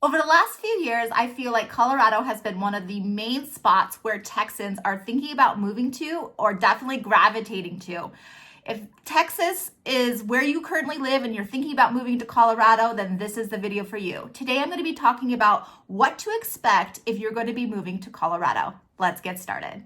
Over the last few years, I feel like Colorado has been one of the main spots where Texans are thinking about moving to or definitely gravitating to. If Texas is where you currently live and you're thinking about moving to Colorado, then this is the video for you. Today, I'm going to be talking about what to expect if you're going to be moving to Colorado. Let's get started.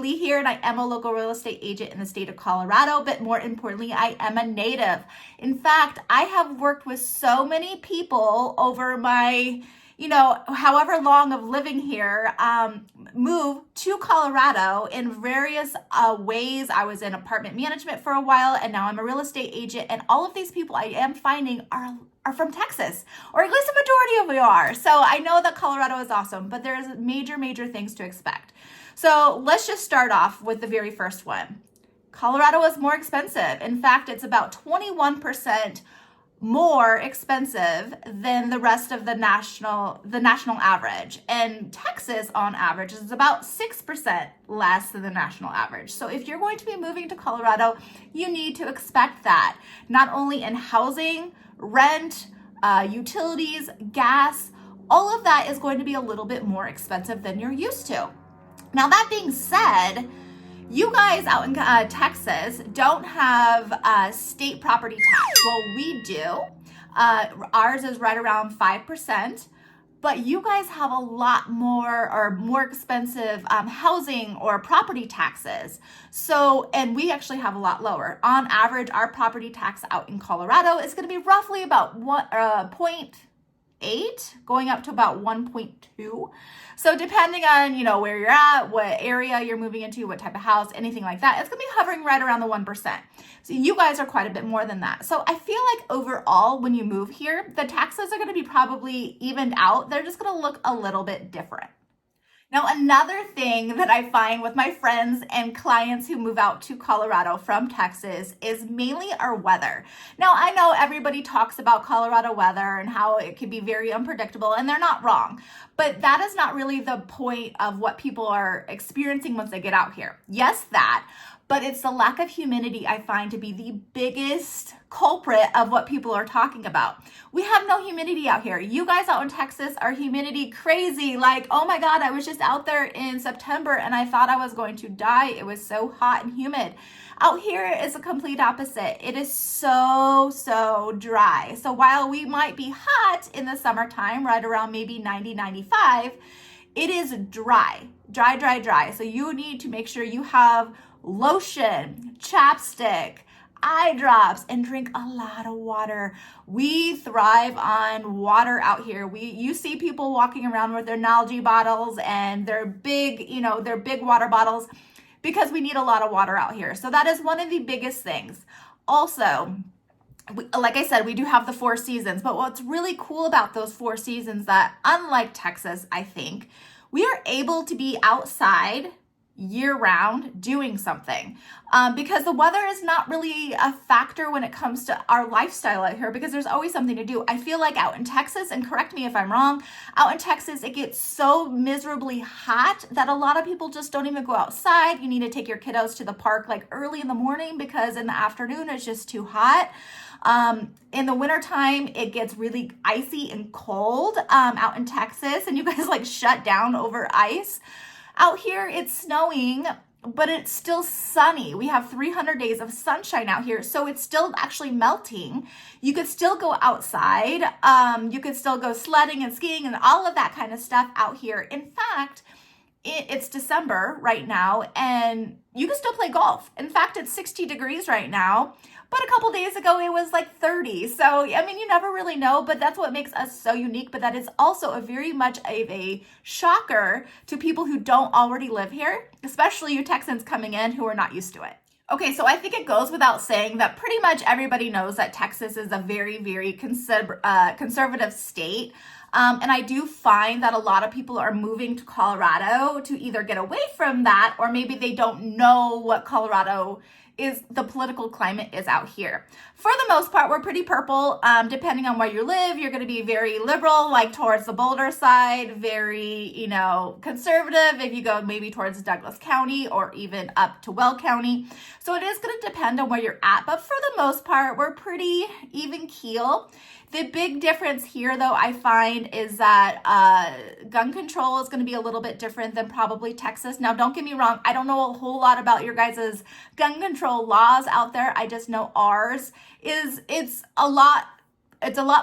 Here, and I am a local real estate agent in the state of Colorado, but more importantly, I am a native. In fact, I have worked with so many people over my, however long of living here, move to Colorado in various ways. I was in apartment management for a while, and now I'm a real estate agent, and all of these people I am finding are from Texas, or at least a majority of you are. So I know that Colorado is awesome, but there's major things to expect. So let's just start off with the very first one. Colorado is more expensive. In fact, it's about 21% more expensive than the rest of the national average. And Texas, on average, is about 6% less than the national average. So if you're going to be moving to Colorado, you need to expect that. Not only in housing, rent, utilities, gas, all of that is going to be a little bit more expensive than you're used to. Now, that being said, you guys out in Texas don't have state property tax. Well, we do. Ours is right around 5%, but you guys have a lot more expensive housing or property taxes. So, and we actually have a lot lower. On average, our property tax out in Colorado is going to be roughly about 0.8 going up to about 1.2. So depending on, where you're at, what area you're moving into, what type of house, anything like that, it's going to be hovering right around the 1%. So you guys are quite a bit more than that. So I feel like overall, when you move here, the taxes are going to be probably evened out. They're just going to look a little bit different. Now, another thing that I find with my friends and clients who move out to Colorado from Texas is mainly our weather. Now, I know everybody talks about Colorado weather and how it can be very unpredictable, and they're not wrong, but that is not really the point of what people are experiencing once they get out here. Yes, that, but it's the lack of humidity I find to be the biggest culprit of what people are talking about. We have no humidity out here. You guys out in Texas are humidity crazy. Like, oh my God, I was just out there in September and I thought I was going to die. It was so hot and humid. Out here is a complete opposite. It is so dry. So while we might be hot in the summertime, right around maybe 90, 95, it is dry. So you need to make sure you have lotion, chapstick, eye drops, and drink a lot of water. We thrive on water out here. You see people walking around with their Nalgene bottles and their big water bottles because we need a lot of water out here. So that is one of the biggest things. Also, like I said, we do have the 4 seasons, but what's really cool about those 4 seasons that, unlike Texas, I think, we are able to be outside year-round doing something because the weather is not really a factor when it comes to our lifestyle out here because there's always something to do. I feel like out in Texas, and correct me if I'm wrong, out in Texas it gets so miserably hot that a lot of people just don't even go outside. You need to take your kiddos to the park like early in the morning because in the afternoon it's just too hot. In the wintertime, it gets really icy and cold out in Texas, and you guys like shut down over ice. Out here, it's snowing, but it's still sunny. We have 300 days of sunshine out here, so it's still actually melting. You could still go outside. You could still go sledding and skiing and all of that kind of stuff out here. In fact, it's December right now, and you can still play golf. In fact, it's 60 degrees right now. But a couple days ago, it was like 30. So, I mean, you never really know, but that's what makes us so unique. But that is also a very much of a shocker to people who don't already live here, especially you Texans coming in who are not used to it. Okay, so I think it goes without saying that pretty much everybody knows that Texas is a very conservative state. And I do find that a lot of people are moving to Colorado to either get away from that or maybe they don't know what Colorado is the political climate is out here. For the most part, we're pretty purple. Depending on where you live, you're going to be very liberal, like towards the Boulder side, very, you know, conservative if you go maybe towards Douglas County or even up to Weld County. So it is going to depend on where you're at, but for the most part, we're pretty even keel. The big difference here, though, I find is that gun control is going to be a little bit different than probably Texas. Now, don't get me wrong. I don't know a whole lot about your guys' gun control laws out there. I just know ours is it's a lot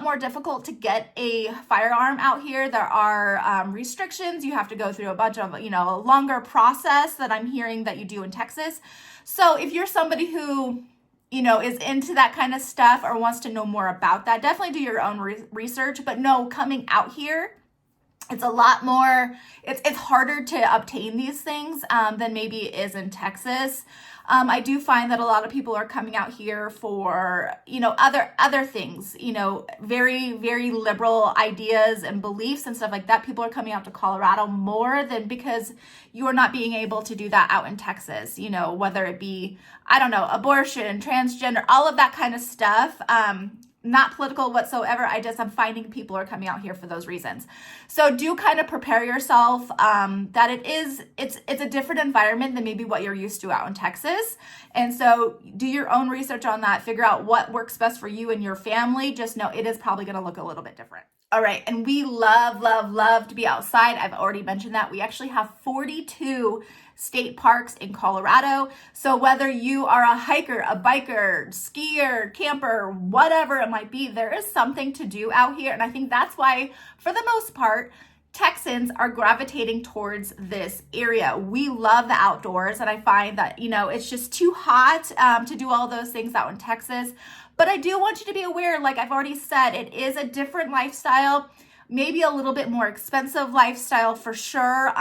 more difficult to get a firearm out here. There are restrictions. You have to go through a bunch of, you know, a longer process that I'm hearing that you do in Texas. So if you're somebody who, you know, is into that kind of stuff or wants to know more about that, definitely do your own research. But no, coming out here, it's a lot more, it's harder to obtain these things than maybe it is in Texas. I do find that a lot of people are coming out here for, you know, other things, you know, very, very liberal ideas and beliefs and stuff like that. People are coming out to Colorado more than because you are not being able to do that out in Texas, you know, whether it be, I don't know, abortion, transgender, all of that kind of stuff. Not political whatsoever. I'm finding people are coming out here for those reasons. So do kind of prepare yourself that it's a different environment than maybe what you're used to out in Texas. And so do your own research on that. Figure out what works best for you and your family. Just know it is probably going to look a little bit different. All right. And we love, love, love to be outside. I've already mentioned that. We actually have 42 state parks in Colorado. So whether you are a hiker, a biker, skier, camper, whatever it might be, there is something to do out here. And I think that's why, for the most part, Texans are gravitating towards this area. We love the outdoors, and I find that, you know, it's just too hot to do all those things out in Texas. But I do want you to be aware, like I've already said, it is a different lifestyle. Maybe a little bit more expensive lifestyle for sure.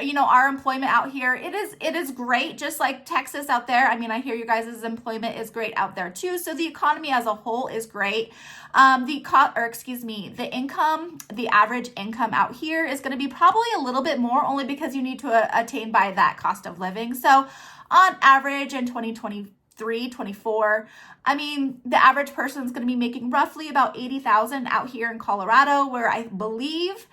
You know, our employment out here, it is great, just like Texas out there. I mean, I hear you guys' employment is great out there too. So the economy as a whole is great. The income, the average income out here is going to be probably a little bit more, only because you need to attain by that cost of living. So on average in 2023, 24, I mean, the average person is going to be making roughly about $80,000 out here in Colorado, where I believe,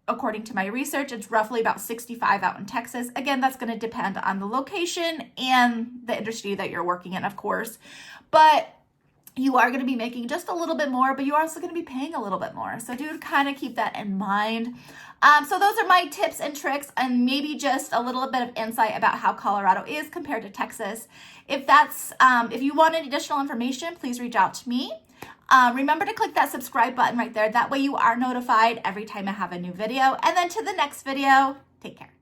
according to my research, it's roughly about $65,000 out in Texas. Again, that's going to depend on the location and the industry that you're working in, of course. But you are going to be making just a little bit more, but you're also going to be paying a little bit more. So do kind of keep that in mind. So those are my tips and tricks, and maybe just a little bit of insight about how Colorado is compared to Texas. If you want any additional information, please reach out to me. Remember to click that subscribe button right there. That way you are notified every time I have a new video. And then to the next video, take care.